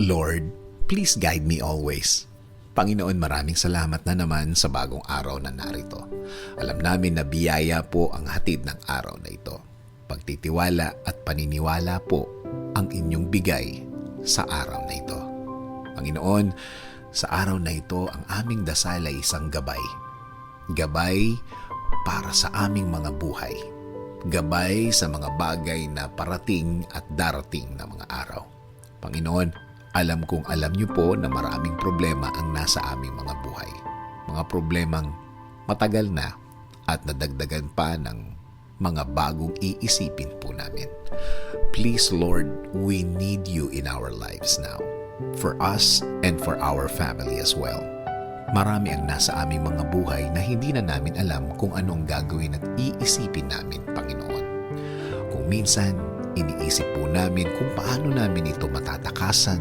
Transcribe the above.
Lord, please guide me always. Panginoon, maraming salamat na naman sa bagong araw na narito. Alam namin na biyaya po ang hatid ng araw na ito. Pagtitiwala at paniniwala po ang inyong bigay sa araw na ito. Panginoon, sa araw na ito ang aming dasal ay isang gabay. Gabay para sa aming mga buhay. Gabay sa mga bagay na parating at darating na mga araw. Panginoon, alam kong alam niyo po na maraming problema ang nasa aming mga buhay. Mga problemang matagal na at nadagdagan pa ng mga bagong iisipin po namin. Please Lord, we need you in our lives now. For us and for our family as well. Marami ang nasa aming mga buhay na hindi na namin alam kung anong gagawin at iisipin namin, Panginoon. Kung minsan, iniisip po namin kung paano namin ito matatakasan